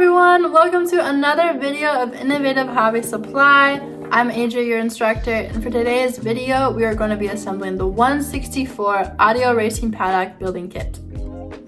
everyone, welcome to another video of Innovative Hobby Supply. I'm Adria, your instructor, and for today's video, we are going to be assembling the 164 Audio Racing Paddock building kit.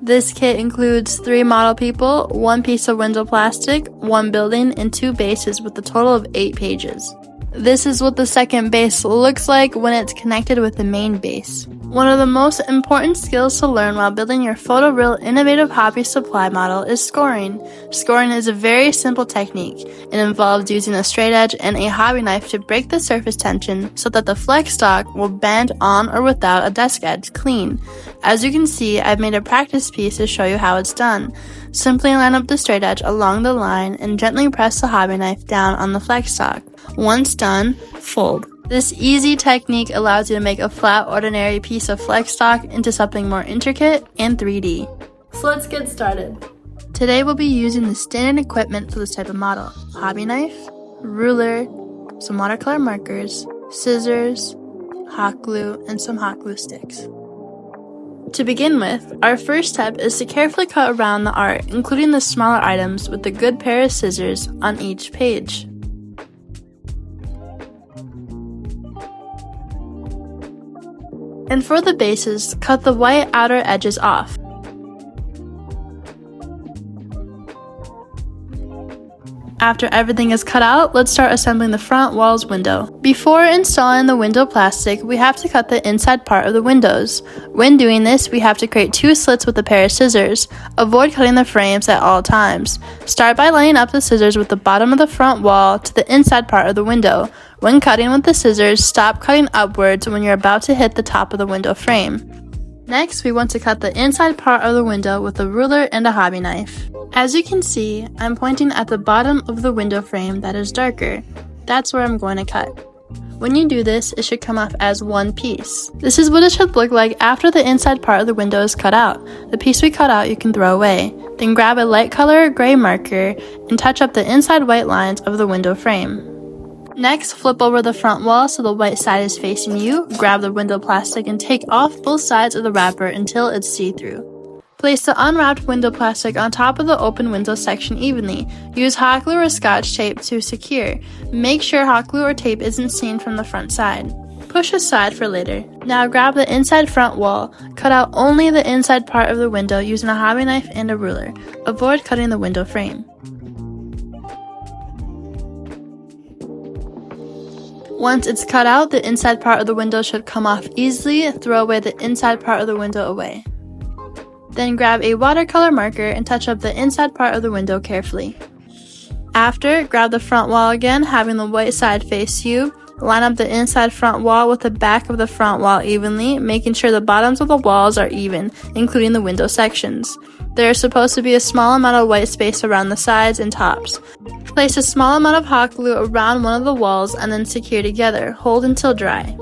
This kit includes 3 model people, 1 piece of window plastic, 1 building, and 2 bases with a total of 8 pages. This is what the second base looks like when it's connected with the main base. One of the most important skills to learn while building your photoreal Innovative Hobby Supply model is scoring. Scoring is a very simple technique. It involves using a straight edge and a hobby knife to break the surface tension so that the flex stock will bend on or without a desk edge clean. As you can see, I've made a practice piece to show you how it's done. Simply line up the straight edge along the line and gently press the hobby knife down on the flex stock. Once done, fold. This easy technique allows you to make a flat, ordinary piece of flex stock into something more intricate and 3D. So let's get started. Today we'll be using the standard equipment for this type of model: hobby knife, ruler, some watercolor markers, scissors, hot glue, and some hot glue sticks. To begin with, our first step is to carefully cut around the art, including the smaller items, with a good pair of scissors on each page. And for the bases, cut the white outer edges off. After everything is cut out, let's start assembling the front wall's window. Before installing the window plastic, we have to cut the inside part of the windows. When doing this, we have to create 2 slits with a pair of scissors. Avoid cutting the frames at all times. Start by lining up the scissors with the bottom of the front wall to the inside part of the window. When cutting with the scissors, stop cutting upwards when you're about to hit the top of the window frame. Next, we want to cut the inside part of the window with a ruler and a hobby knife. As you can see, I'm pointing at the bottom of the window frame that is darker. That's where I'm going to cut. When you do this, it should come off as one piece. This is what it should look like after the inside part of the window is cut out. The piece we cut out you can throw away. Then grab a light color gray marker and touch up the inside white lines of the window frame. Next, flip over the front wall so the white side is facing you. Grab the window plastic and take off both sides of the wrapper until it's see-through. Place the unwrapped window plastic on top of the open window section evenly. Use hot glue or scotch tape to secure. Make sure hot glue or tape isn't seen from the front side. Push aside for later. Now grab the inside front wall. Cut out only the inside part of the window using a hobby knife and a ruler. Avoid cutting the window frame. Once it's cut out, the inside part of the window should come off easily. Throw away the inside part of the window away. Then grab a watercolor marker and touch up the inside part of the window carefully. After, grab the front wall again, having the white side face you. Line up the inside front wall with the back of the front wall evenly, making sure the bottoms of the walls are even, including the window sections. There is supposed to be a small amount of white space around the sides and tops. Place a small amount of hot glue around one of the walls and then secure together. Hold until dry.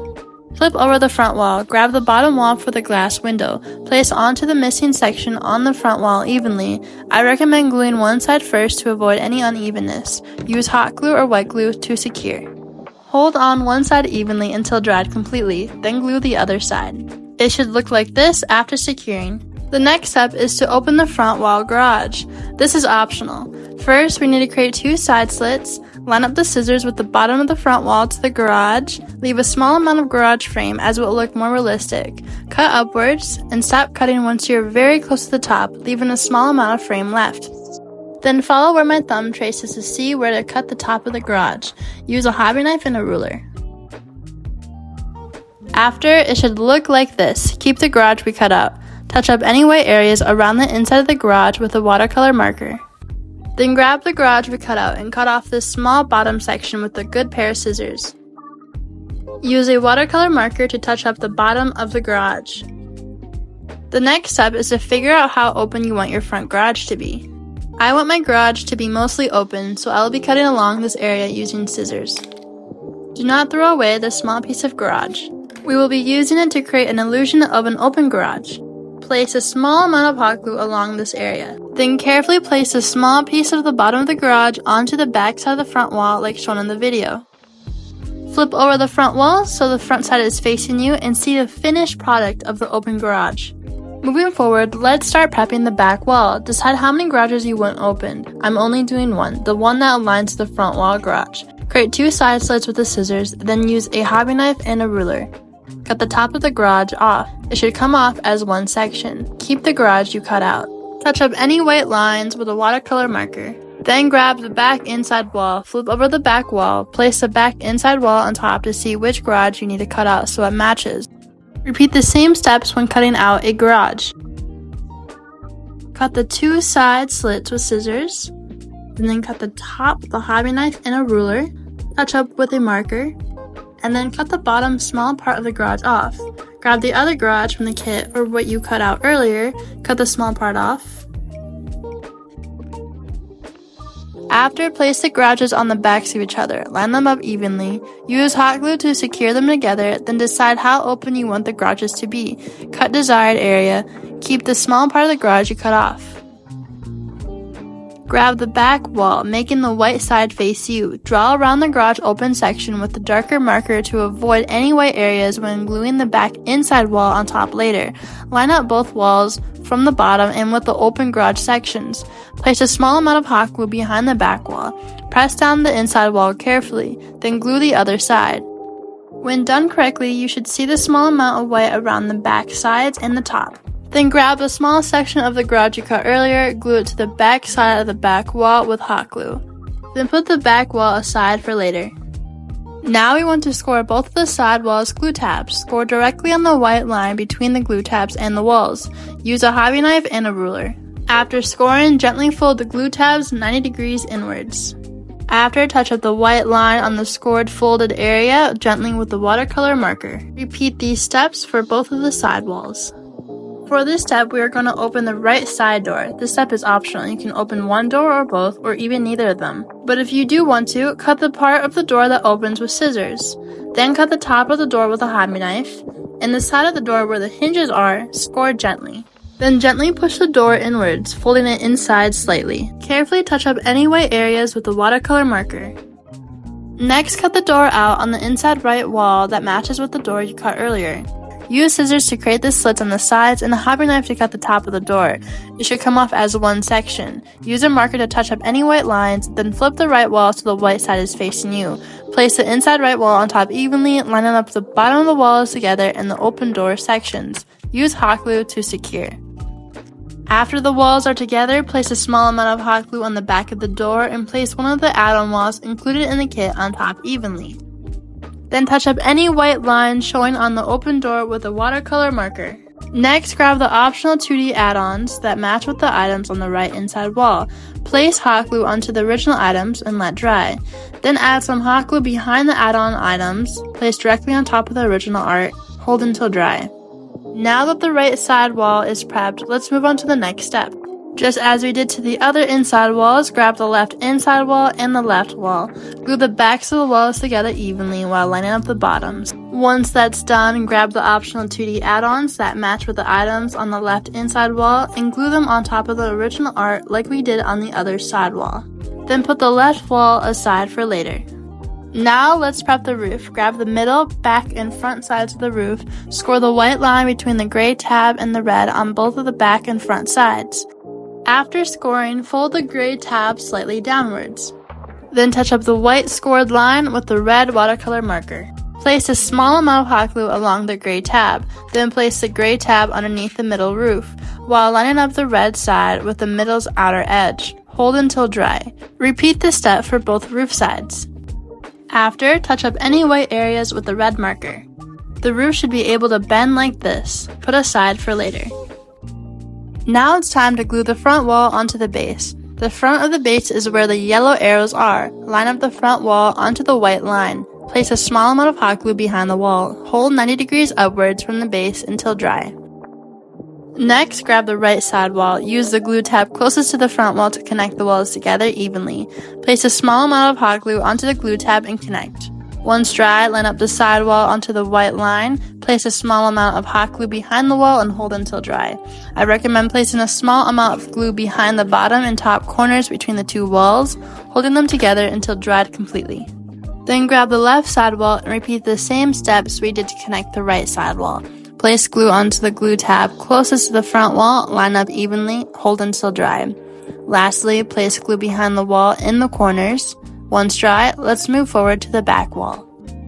Flip over the front wall, grab the bottom wall for the glass window. Place onto the missing section on the front wall evenly. I recommend gluing one side first to avoid any unevenness. Use hot glue or white glue to secure. Hold on one side evenly until dried completely, then glue the other side. It should look like this after securing. The next step is to open the front wall garage. This is optional. First, we need to create 2 side slits. Line up the scissors with the bottom of the front wall to the garage. Leave a small amount of garage frame as it will look more realistic. Cut upwards and stop cutting once you're very close to the top, leaving a small amount of frame left. Then follow where my thumb traces to see where to cut the top of the garage. Use a hobby knife and a ruler. After, it should look like this. Keep the garage we cut out. Touch up any white areas around the inside of the garage with a watercolor marker. Then grab the garage we cut out and cut off this small bottom section with a good pair of scissors. Use a watercolor marker to touch up the bottom of the garage. The next step is to figure out how open you want your front garage to be. I want my garage to be mostly open, so I will be cutting along this area using scissors. Do not throw away this small piece of garage. We will be using it to create an illusion of an open garage. Place a small amount of hot glue along this area. Then carefully place a small piece of the bottom of the garage onto the back side of the front wall like shown in the video. Flip over the front wall so the front side is facing you and see the finished product of the open garage. Moving forward, let's start prepping the back wall. Decide how many garages you want opened. I'm only doing one, the one that aligns to the front wall garage. Create 2 side slits with the scissors, then use a hobby knife and a ruler. Cut the top of the garage off. It should come off as one section. Keep the garage you cut out. Touch up any white lines with a watercolor marker. Then grab the back inside wall, flip over the back wall, place the back inside wall on top to see which garage you need to cut out so it matches. Repeat the same steps when cutting out a garage. Cut the 2 side slits with scissors, and then cut the top with a hobby knife and a ruler, touch up with a marker, and then cut the bottom small part of the garage off. Grab the other garage from the kit or what you cut out earlier, cut the small part off. After, place the garages on the backs of each other, line them up evenly, use hot glue to secure them together, then decide how open you want the garages to be. Cut desired area, keep the small part of the garage you cut off. Grab the back wall, making the white side face you. Draw around the garage open section with the darker marker to avoid any white areas when gluing the back inside wall on top later. Line up both walls from the bottom and with the open garage sections. Place a small amount of hot glue behind the back wall. Press down the inside wall carefully, then glue the other side. When done correctly, you should see the small amount of white around the back sides and the top. Then grab a small section of the garage you cut earlier, glue it to the back side of the back wall with hot glue. Then put the back wall aside for later. Now we want to score both of the side walls glue tabs. Score directly on the white line between the glue tabs and the walls. Use a hobby knife and a ruler. After scoring, gently fold the glue tabs 90 degrees inwards. After, touch up the white line on the scored folded area gently with the watercolor marker. Repeat these steps for both of the side walls. For this step, we are going to open the right side door. This step is optional. You can open one door or both, or even neither of them. But if you do want to, cut the part of the door that opens with scissors. Then cut the top of the door with a hobby knife, and the side of the door where the hinges are, score gently. Then gently push the door inwards, folding it inside slightly. Carefully touch up any white areas with the watercolor marker. Next, cut the door out on the inside right wall that matches with the door you cut earlier. Use scissors to create the slits on the sides and a hobby knife to cut the top of the door. It should come off as one section. Use a marker to touch up any white lines, then flip the right wall so the white side is facing you. Place the inside right wall on top evenly, lining up the bottom of the walls together and the open door sections. Use hot glue to secure. After the walls are together, place a small amount of hot glue on the back of the door and place one of the add-on walls included in the kit on top evenly. Then touch up any white lines showing on the open door with a watercolor marker. Next, grab the optional 2D add-ons that match with the items on the right inside wall. Place hot glue onto the original items and let dry. Then add some hot glue behind the add-on items, place directly on top of the original art, hold until dry. Now that the right side wall is prepped, let's move on to the next step. Just as we did to the other inside walls, grab the left inside wall and the left wall. Glue the backs of the walls together evenly while lining up the bottoms. Once that's done, grab the optional 2D add-ons that match with the items on the left inside wall and glue them on top of the original art like we did on the other side wall. Then put the left wall aside for later. Now let's prep the roof. Grab the middle, back, and front sides of the roof. Score the white line between the gray tab and the red on both of the back and front sides. After scoring, fold the gray tab slightly downwards. Then touch up the white scored line with the red watercolor marker. Place a small amount of hot glue along the gray tab, then place the gray tab underneath the middle roof, while lining up the red side with the middle's outer edge. Hold until dry. Repeat this step for both roof sides. After, touch up any white areas with the red marker. The roof should be able to bend like this, put aside for later. Now it's time to glue the front wall onto the base. The front of the base is where the yellow arrows are. Line up the front wall onto the white line. Place a small amount of hot glue behind the wall. Hold 90 degrees upwards from the base until dry. Next, grab the right side wall. Use the glue tab closest to the front wall to connect the walls together evenly. Place a small amount of hot glue onto the glue tab and connect. Once dry, line up the side wall onto the white line. Place a small amount of hot glue behind the wall and hold until dry. I recommend placing a small amount of glue behind the bottom and top corners between the two walls, holding them together until dried completely. Then grab the left side wall and repeat the same steps we did to connect the right side wall. Place glue onto the glue tab closest to the front wall, line up evenly, hold until dry. Lastly, place glue behind the wall in the corners. Once dry, let's move forward to the back wall.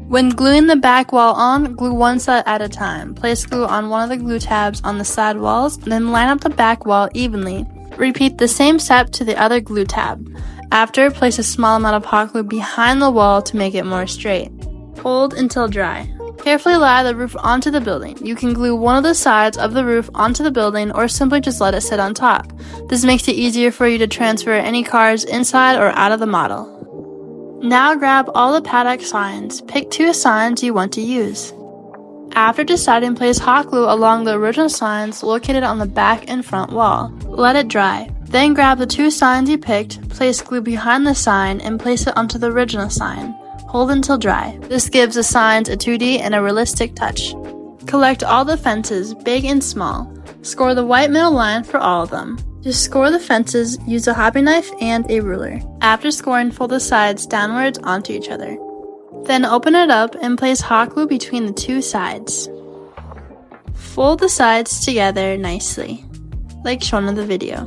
When gluing the back wall on, glue one side at a time. Place glue on one of the glue tabs on the side walls, then line up the back wall evenly. Repeat the same step to the other glue tab. After, place a small amount of hot glue behind the wall to make it more straight. Hold until dry. Carefully lie the roof onto the building. You can glue one of the sides of the roof onto the building or simply just let it sit on top. This makes it easier for you to transfer any cars inside or out of the model. Now grab all the Paddock signs. Pick 2 signs you want to use. After deciding, place hot glue along the original signs located on the back and front wall. Let it dry. Then grab the 2 signs you picked, place glue behind the sign, and place it onto the original sign. Hold until dry. This gives the signs a 2D and a realistic touch. Collect all the fences, big and small. Score the white middle line for all of them. To score the fences, use a hobby knife and a ruler. After scoring, fold the sides downwards onto each other. Then open it up and place hot glue between the 2 sides. Fold the sides together nicely, like shown in the video.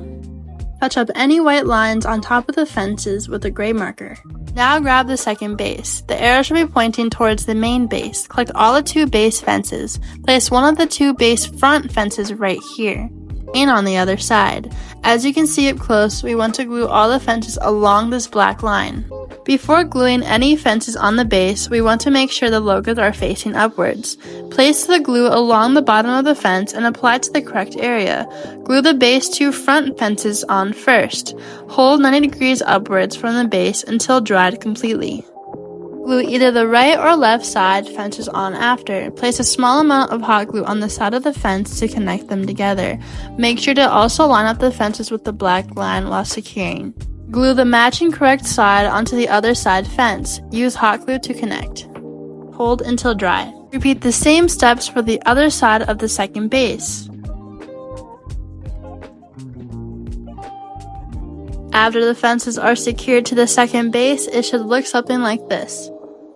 Touch up any white lines on top of the fences with a gray marker. Now grab the second base. The arrow should be pointing towards the main base. Collect all the 2 base fences. Place one of the 2 base front fences right here, and on the other side. As you can see up close, we want to glue all the fences along this black line. Before gluing any fences on the base, we want to make sure the logos are facing upwards. Place the glue along the bottom of the fence and apply to the correct area. Glue the base 2 front fences on first. Hold 90 degrees upwards from the base until dried completely. Glue either the right or left side fences on after. Place a small amount of hot glue on the side of the fence to connect them together. Make sure to also line up the fences with the black line while securing. Glue the matching correct side onto the other side fence. Use hot glue to connect. Hold until dry. Repeat the same steps for the other side of the second base. After the fences are secured to the second base, it should look something like this.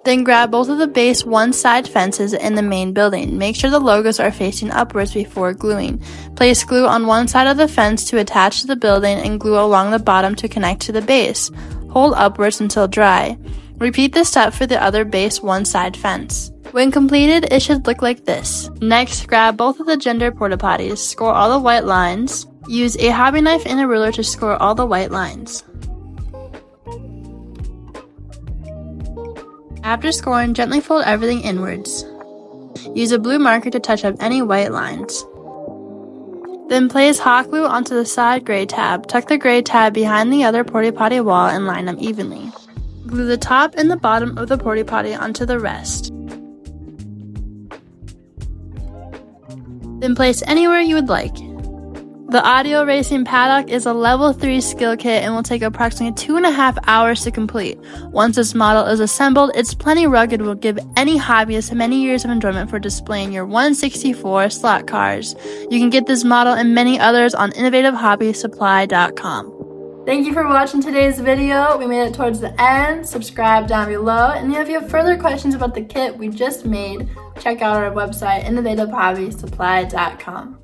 Then grab both of the base 1 side fences in the main building. Make sure the logos are facing upwards before gluing. Place glue on one side of the fence to attach to the building and glue along the bottom to connect to the base. Hold upwards until dry. Repeat this step for the other base 1 side fence. When completed, it should look like this. Next, grab both of the gender porta potties. Score all the white lines. Use a hobby knife and a ruler to score all the white lines. After scoring, gently fold everything inwards. Use a blue marker to touch up any white lines. Then place hot glue onto the side gray tab. Tuck the gray tab behind the other porta potty wall and line them evenly. Glue the top and the bottom of the porta potty onto the rest. Then place anywhere you would like. The Audio Racing Paddock is a level 3 skill kit and will take approximately 2.5 hours to complete. Once this model is assembled, it's plenty rugged and will give any hobbyist many years of enjoyment for displaying your 164 slot cars. You can get this model and many others on innovativehobbysupply.com. Thank you for watching today's video. We made it towards the end. Subscribe down below. And if you have further questions about the kit we just made, check out our website, innovativehobbysupply.com.